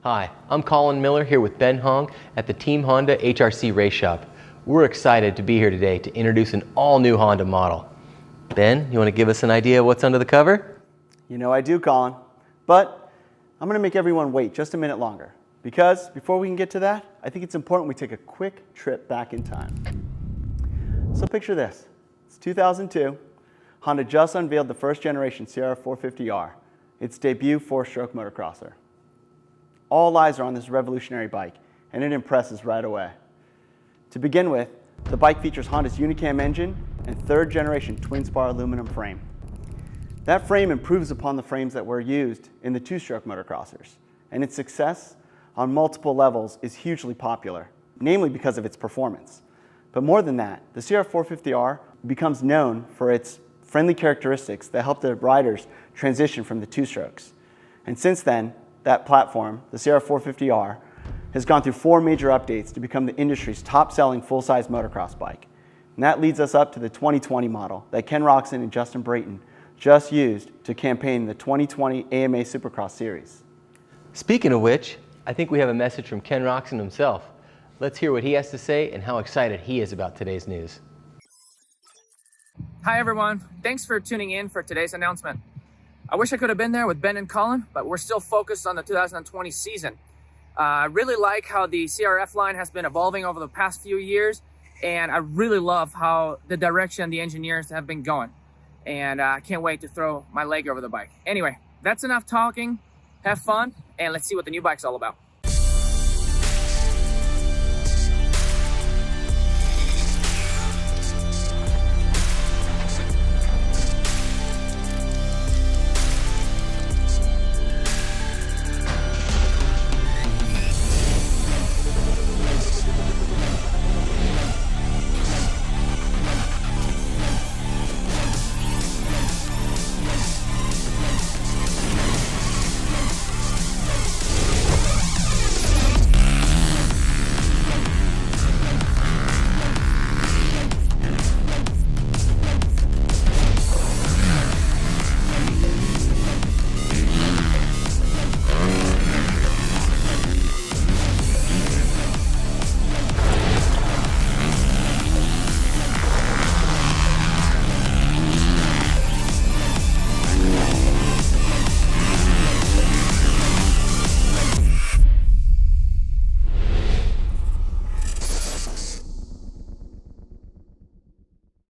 Hi, I'm Colin Miller here with Ben Hong at the Team Honda HRC Race Shop. We're excited to be here today to introduce an all-new Honda model. Ben, you want to give us an idea of what's under the cover? You know I do, Colin. But I'm going to make everyone wait just a minute longer. Because before we can get to that, I think it's important we take a quick trip back in time. So picture this. It's 2002. Honda just unveiled the first generation CRF450R, its debut four-stroke motocrosser. All eyes are on this revolutionary bike, and it impresses right away. To begin with, the bike features Honda's Unicam engine and third-generation twin-spar aluminum frame. That frame improves upon the frames that were used in the two-stroke motocrossers, and its success on multiple levels is hugely popular, namely because of its performance. But more than that, the CRF450R becomes known for its friendly characteristics that help the riders transition from the two-strokes. And since then, that platform, the CRF450R, has gone through 4 major updates to become the industry's top-selling full-size motocross bike. And that leads us up to the 2020 model that Ken Roczen and Justin Brayton just used to campaign the 2020 AMA Supercross Series. Speaking of which, I think we have a message from Ken Roczen himself. Let's hear what he has to say and how excited he is about today's news. Hi everyone, thanks for tuning in for today's announcement. I wish I could have been there with Ben and Colin, but we're still focused on the 2020 season. I really like how the CRF line has been evolving over the past few years, and I really love how the direction the engineers have been going. And I can't wait to throw my leg over the bike. Anyway, that's enough talking. Have fun, and let's see what the new bike's all about.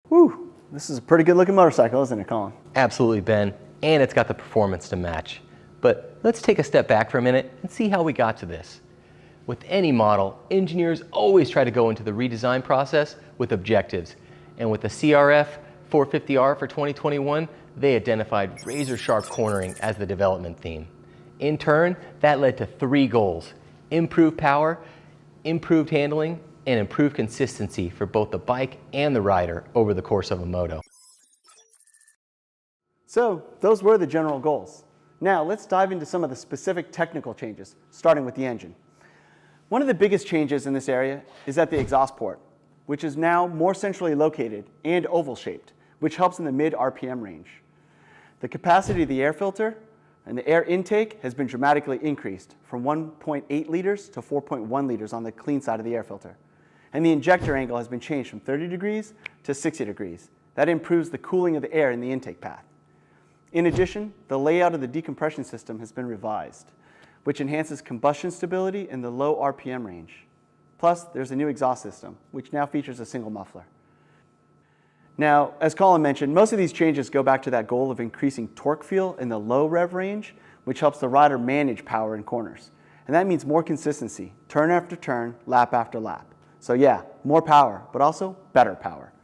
Whew, this is a pretty good looking motorcycle, isn't it, Colin? Absolutely, Ben, and it's got the performance to match. But let's take a step back for a minute and see how we got to this. With any model, engineers always try to go into the redesign process with objectives. And with the CRF450R for 2021, they identified razor-sharp cornering as the development theme. In turn, that led to 3 goals: improved power, improved handling, and improved consistency for both the bike and the rider over the course of a moto. So those were the general goals. Now let's dive into some of the specific technical changes, starting with the engine. One of the biggest changes in this area is at the exhaust port, which is now more centrally located and oval-shaped, which helps in the mid-RPM range. The capacity of the air filter and the air intake has been dramatically increased from 1.8 liters to 4.1 liters on the clean side of the air filter. And the injector angle has been changed from 30 degrees to 60 degrees. That improves the cooling of the air in the intake path. In addition, the layout of the decompression system has been revised, which enhances combustion stability in the low RPM range. Plus, there's a new exhaust system, which now features a single muffler. Now, as Colin mentioned, most of these changes go back to that goal of increasing torque feel in the low rev range, which helps the rider manage power in corners. And that means more consistency, turn after turn, lap after lap. So yeah, more power, but also better power.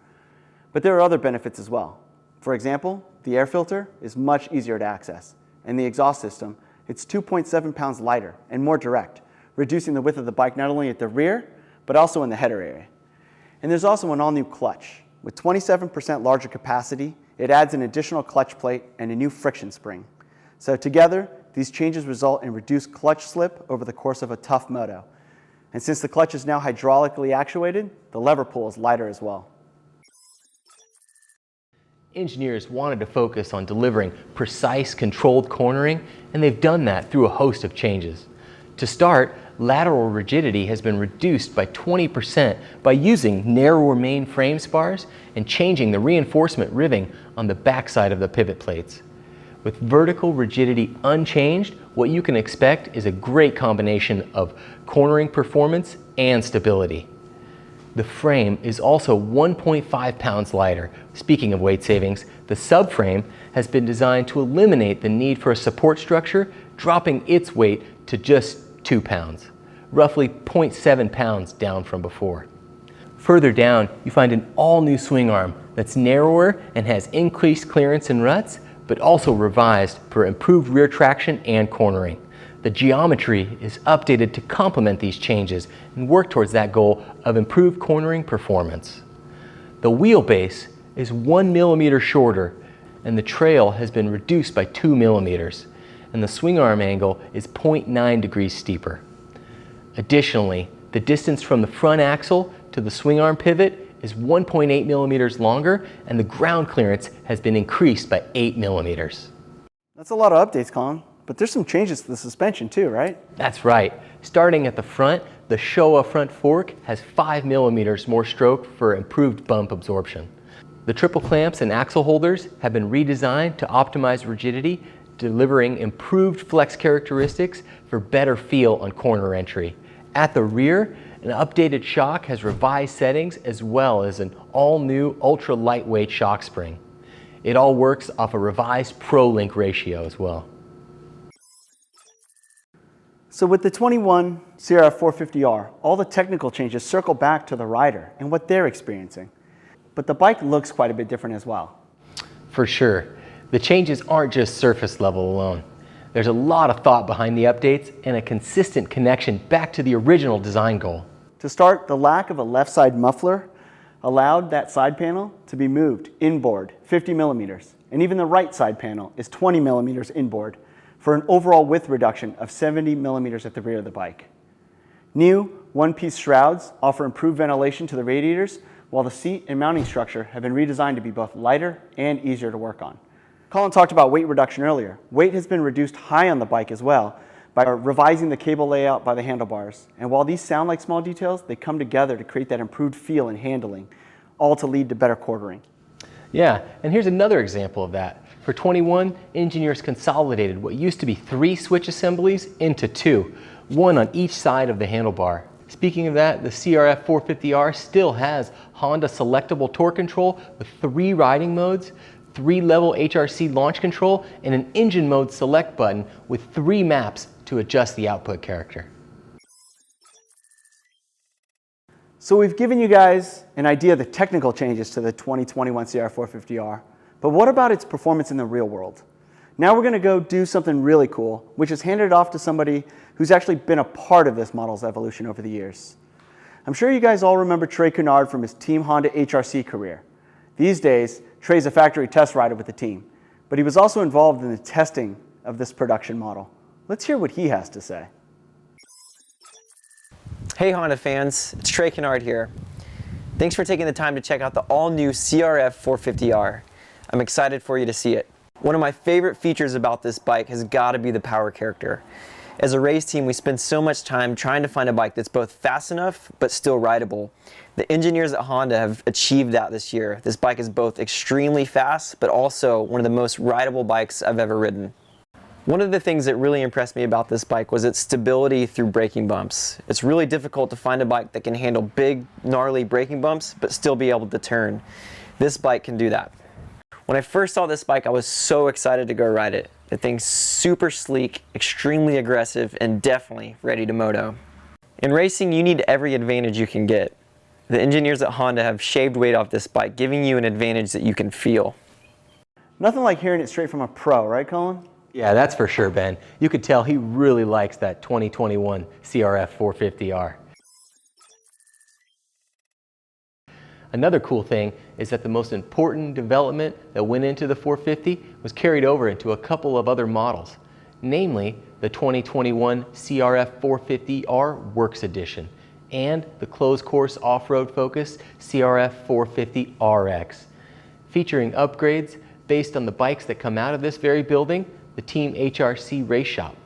But there are other benefits as well. For example, the air filter is much easier to access, and the exhaust system, it's 2.7 pounds lighter and more direct, reducing the width of the bike not only at the rear, but also in the header area. And there's also an all-new clutch. With 27% larger capacity, it adds an additional clutch plate and a new friction spring. So together, these changes result in reduced clutch slip over the course of a tough moto. And since the clutch is now hydraulically actuated, the lever pull is lighter as well. Engineers wanted to focus on delivering precise, controlled cornering, and they've done that through a host of changes. To start, lateral rigidity has been reduced by 20% by using narrower main frame spars and changing the reinforcement riveting on the backside of the pivot plates. With vertical rigidity unchanged, what you can expect is a great combination of cornering performance and stability. The frame is also 1.5 pounds lighter. Speaking of weight savings, the subframe has been designed to eliminate the need for a support structure, dropping its weight to just 2 pounds, roughly 0.7 pounds down from before. Further down, you find an all-new swing arm that's narrower and has increased clearance in ruts, but also revised for improved rear traction and cornering. The geometry is updated to complement these changes and work towards that goal of improved cornering performance. The wheelbase is 1 millimeter shorter, and the trail has been reduced by 2 millimeters, and the swing arm angle is 0.9 degrees steeper. Additionally, the distance from the front axle to the swing arm pivot is 1.8 millimeters longer, and the ground clearance has been increased by 8 millimeters. That's a lot of updates, Colin. But there's some changes to the suspension too, right? That's right. Starting at the front, the Showa front fork has 5 millimeters more stroke for improved bump absorption. The triple clamps and axle holders have been redesigned to optimize rigidity, delivering improved flex characteristics for better feel on corner entry. At the rear, an updated shock has revised settings as well as an all-new ultra lightweight shock spring. It all works off a revised Pro-Link ratio as well. So with the 21 CRF450R, all the technical changes circle back to the rider and what they're experiencing. But the bike looks quite a bit different as well. For sure. The changes aren't just surface level alone. There's a lot of thought behind the updates and a consistent connection back to the original design goal. To start, the lack of a left side muffler allowed that side panel to be moved inboard 50 millimeters, and even the right side panel is 20 millimeters inboard for an overall width reduction of 70 millimeters at the rear of the bike. New one-piece shrouds offer improved ventilation to the radiators, while the seat and mounting structure have been redesigned to be both lighter and easier to work on. Colin talked about weight reduction earlier. Weight has been reduced high on the bike as well by revising the cable layout by the handlebars. And while these sound like small details, they come together to create that improved feel and handling, all to lead to better quartering. Yeah, and here's another example of that. For 21, engineers consolidated what used to be 3 switch assemblies into 2, one on each side of the handlebar. Speaking of that, the CRF450R still has Honda selectable torque control with 3 riding modes, 3-level HRC launch control, and an engine mode select button with 3 maps to adjust the output character. So we've given you guys an idea of the technical changes to the 2021 CRF450R, but what about its performance in the real world? Now we're going to go do something really cool, which is hand it off to somebody who's actually been a part of this model's evolution over the years. I'm sure you guys all remember Trey Kennard from his Team Honda HRC career. These days, Trey's a factory test rider with the team, but he was also involved in the testing of this production model. Let's hear what he has to say. Hey Honda fans, it's Trey Kennard here. Thanks for taking the time to check out the all-new CRF450R. I'm excited for you to see it. One of my favorite features about this bike has got to be the power character. As a race team, we spend so much time trying to find a bike that's both fast enough but still rideable. The engineers at Honda have achieved that this year. This bike is both extremely fast but also one of the most rideable bikes I've ever ridden. One of the things that really impressed me about this bike was its stability through braking bumps. It's really difficult to find a bike that can handle big, gnarly braking bumps but still be able to turn. This bike can do that. When I first saw this bike, I was so excited to go ride it. The thing's super sleek, extremely aggressive, and definitely ready to moto. In racing, you need every advantage you can get. The engineers at Honda have shaved weight off this bike, giving you an advantage that you can feel. Nothing like hearing it straight from a pro, right, Colin? Yeah, that's for sure, Ben. You could tell he really likes that 2021 CRF450R. Another cool thing is that the most important development that went into the 450 was carried over into a couple of other models, namely the 2021 CRF450R Works Edition and the closed course off-road focused CRF450RX, featuring upgrades based on the bikes that come out of this very building, the Team HRC Race Shop.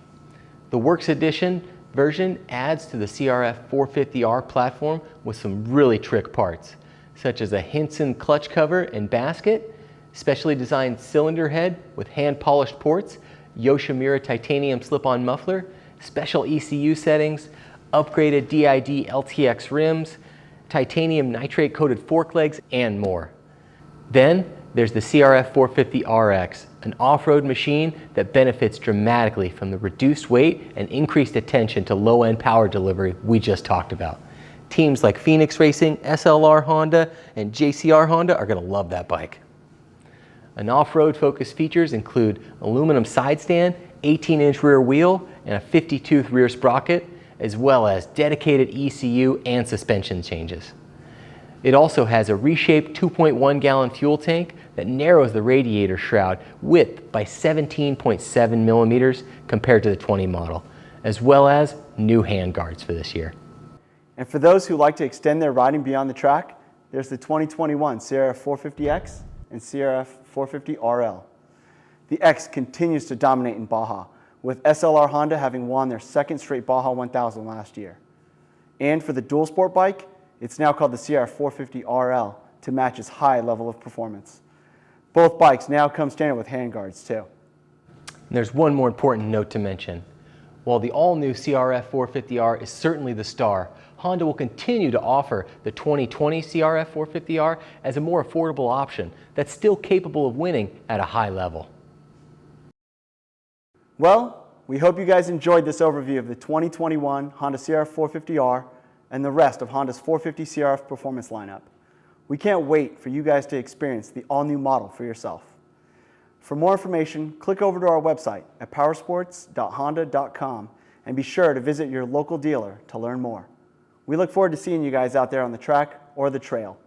The Works Edition version adds to the CRF450R platform with some really trick parts, such as a Hinson clutch cover and basket, specially designed cylinder head with hand-polished ports, Yoshimura titanium slip-on muffler, special ECU settings, upgraded DID LTX rims, titanium nitrate-coated fork legs, and more. Then there's the CRF450RX, an off-road machine that benefits dramatically from the reduced weight and increased attention to low-end power delivery we just talked about. Teams like Phoenix Racing, SLR Honda, and JCR Honda are going to love that bike. An off-road focused features include aluminum side stand, 18-inch rear wheel, and a 50-tooth rear sprocket, as well as dedicated ECU and suspension changes. It also has a reshaped 2.1-gallon fuel tank that narrows the radiator shroud width by 17.7 millimeters compared to the 20 model, as well as new handguards for this year. And for those who like to extend their riding beyond the track, there's the 2021 CRF450X and CRF450RL. The X continues to dominate in Baja, with SLR Honda having won their second straight Baja 1000 last year. And for the dual sport bike, it's now called the CRF450RL to match its high level of performance. Both bikes now come standard with handguards too. And there's one more important note to mention. While the all-new CRF450R is certainly the star, Honda will continue to offer the 2020 CRF450R as a more affordable option that's still capable of winning at a high level. Well, we hope you guys enjoyed this overview of the 2021 Honda CRF450R and the rest of Honda's 450 CRF performance lineup. We can't wait for you guys to experience the all-new model for yourself. For more information, click over to our website at powersports.honda.com and be sure to visit your local dealer to learn more. We look forward to seeing you guys out there on the track or the trail.